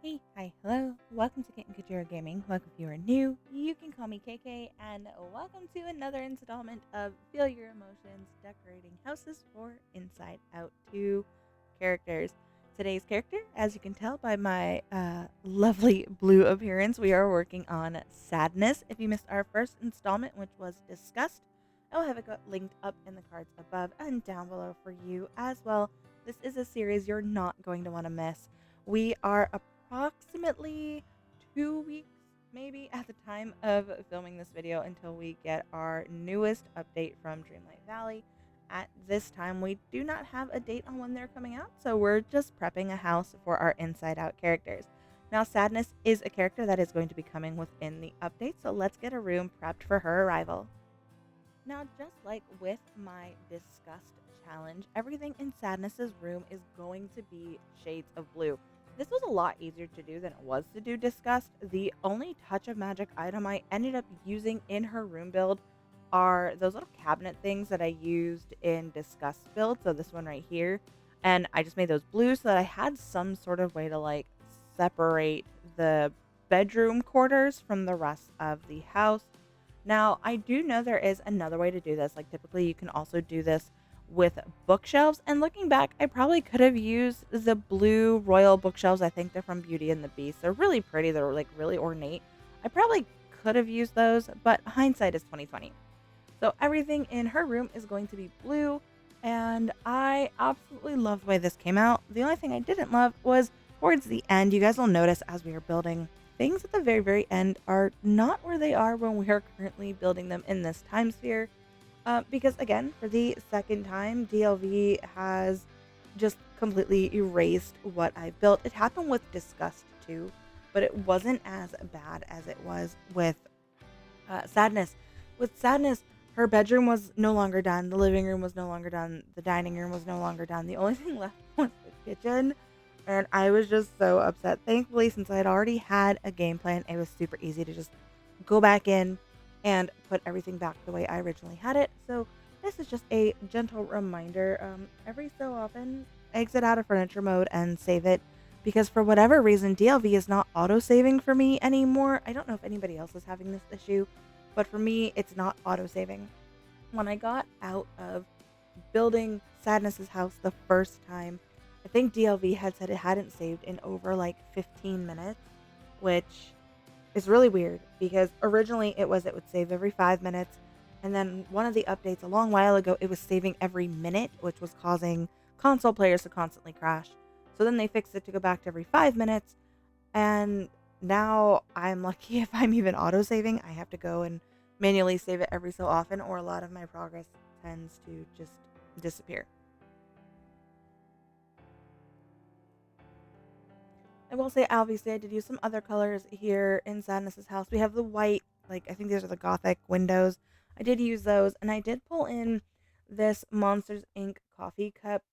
Hey, hi, hello. Welcome to Kitten Kajira Gaming. Welcome if you are new. You can call me KK, and welcome to another installment of Feel Your Emotions Decorating Houses for Inside Out 2 characters. Today's character, as you can tell by my lovely blue appearance, we are working on Sadness. If you missed our first installment, which was discussed, I'll have it linked up in the cards above and down below for you as well. This is a series you're not going to want to miss. We are approximately 2 weeks, maybe, at the time of filming this video until we get our newest update from Dreamlight Valley. At this time, we do not have a date on when they're coming out, so we're just prepping a house for our Inside Out characters. Now, Sadness is a character that is going to be coming within the update, so let's get a room prepped for her arrival. Now, just like with my Disgust challenge, everything in Sadness's room is going to be shades of blue. This was a lot easier to do than it was to do Disgust. The only touch of magic item I ended up using in her room build are those little cabinet things that I used in Disgust build. So this one right here. And I just made those blue so that I had some sort of way to separate the bedroom quarters from the rest of the house. Now, I do know there is another way to do this. Like, typically, you can also do this with bookshelves. And looking back, I probably could have used the blue royal bookshelves. I think they're from Beauty and the Beast. They're really pretty. They're like really ornate. I probably could have used those, but hindsight is 2020. So everything in her room is going to be blue, and I absolutely love the way this came out. The only thing I didn't love was towards the end. You guys will notice as we are building, things at the very, very end are not where they are when we are currently building them in this time sphere. Because again, for the second time, DLV has just completely erased what I built. It happened with Disgust too, but it wasn't as bad as it was with Sadness. With Sadness, her bedroom was no longer done. The living room was no longer done. The dining room was no longer done. The only thing left was the kitchen. And I was just so upset. Thankfully, since I had already had a game plan, it was super easy to just go back in and put everything back the way I originally had it. So this is just a gentle reminder. Every so often, exit out of furniture mode and save it. Because for whatever reason, DLV is not auto-saving for me anymore. I don't know if anybody else is having this issue, but for me, it's not auto-saving. When I got out of building Sadness's house the first time, I think DLV had said it hadn't saved in over 15 minutes, which is really weird because originally it would save every 5 minutes. And then one of the updates a long while ago, it was saving every minute, which was causing console players to constantly crash. So then they fixed it to go back to every 5 minutes. And now I'm lucky if I'm even auto saving. I have to go and manually save it every so often, or a lot of my progress tends to just disappear. I will say, obviously, I did use some other colors here in Sadness's house. We have the white, I think these are the Gothic windows. I did use those, and I did pull in this Monsters Inc. coffee cup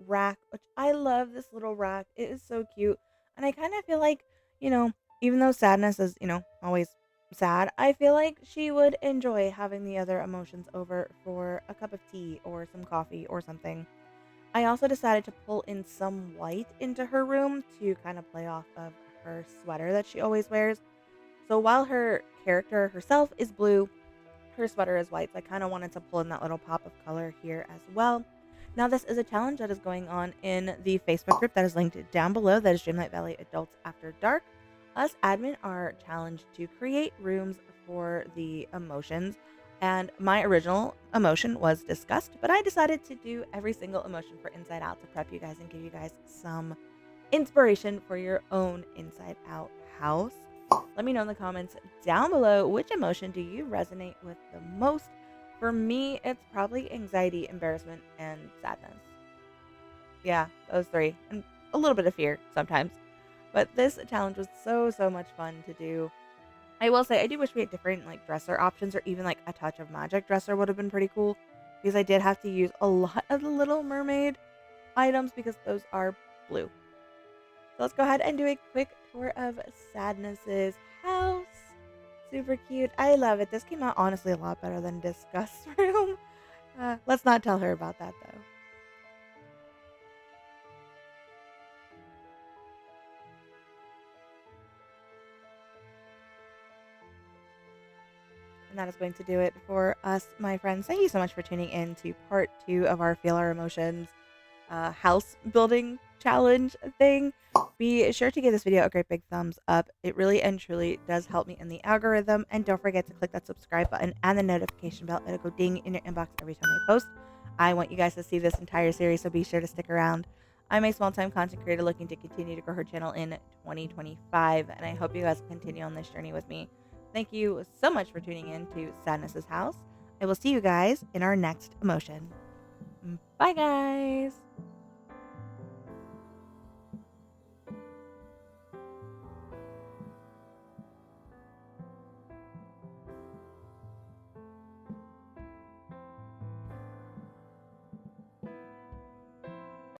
rack, which I love this little rack. It is so cute. And I kind of feel like, you know, even though Sadness is, always sad, I feel like she would enjoy having the other emotions over for a cup of tea or some coffee or something. I also decided to pull in some white into her room to kind of play off of her sweater that she always wears. So while her character herself is blue, her sweater is white. So I kind of wanted to pull in that little pop of color here as well. Now, this is a challenge that is going on in the Facebook group that is linked down below. That is Dreamlight Valley Adults After Dark. Us admin are challenged to create rooms for the emotions. And my original emotion was Disgust, but I decided to do every single emotion for Inside Out to prep you guys and give you guys some inspiration for your own Inside Out house. Let me know in the comments down below, which emotion do you resonate with the most? For me, it's probably anxiety, embarrassment, and sadness. Yeah, those three. And a little bit of fear sometimes. But this challenge was so, so much fun to do. I will say, I do wish we had different dresser options, or even a touch of magic dresser would have been pretty cool. Because I did have to use a lot of the Little Mermaid items because those are blue. So let's go ahead and do a quick tour of Sadness's house. Super cute. I love it. This came out honestly a lot better than Disgust room. Let's not tell her about that though. And that is going to do it for us, my friends. Thank you so much for tuning in to part 2 of our Feel Our Emotions house building challenge thing. Be sure to give this video a great big thumbs up. It really and truly does help me in the algorithm. And don't forget to click that subscribe button and the notification bell. It'll go ding in your inbox every time I post. I want you guys to see this entire series, so be sure to stick around. I'm a small-time content creator looking to continue to grow her channel in 2025, and I hope you guys continue on this journey with me. Thank you so much for tuning in to Sadness's House. I will see you guys in our next emotion. Bye, guys!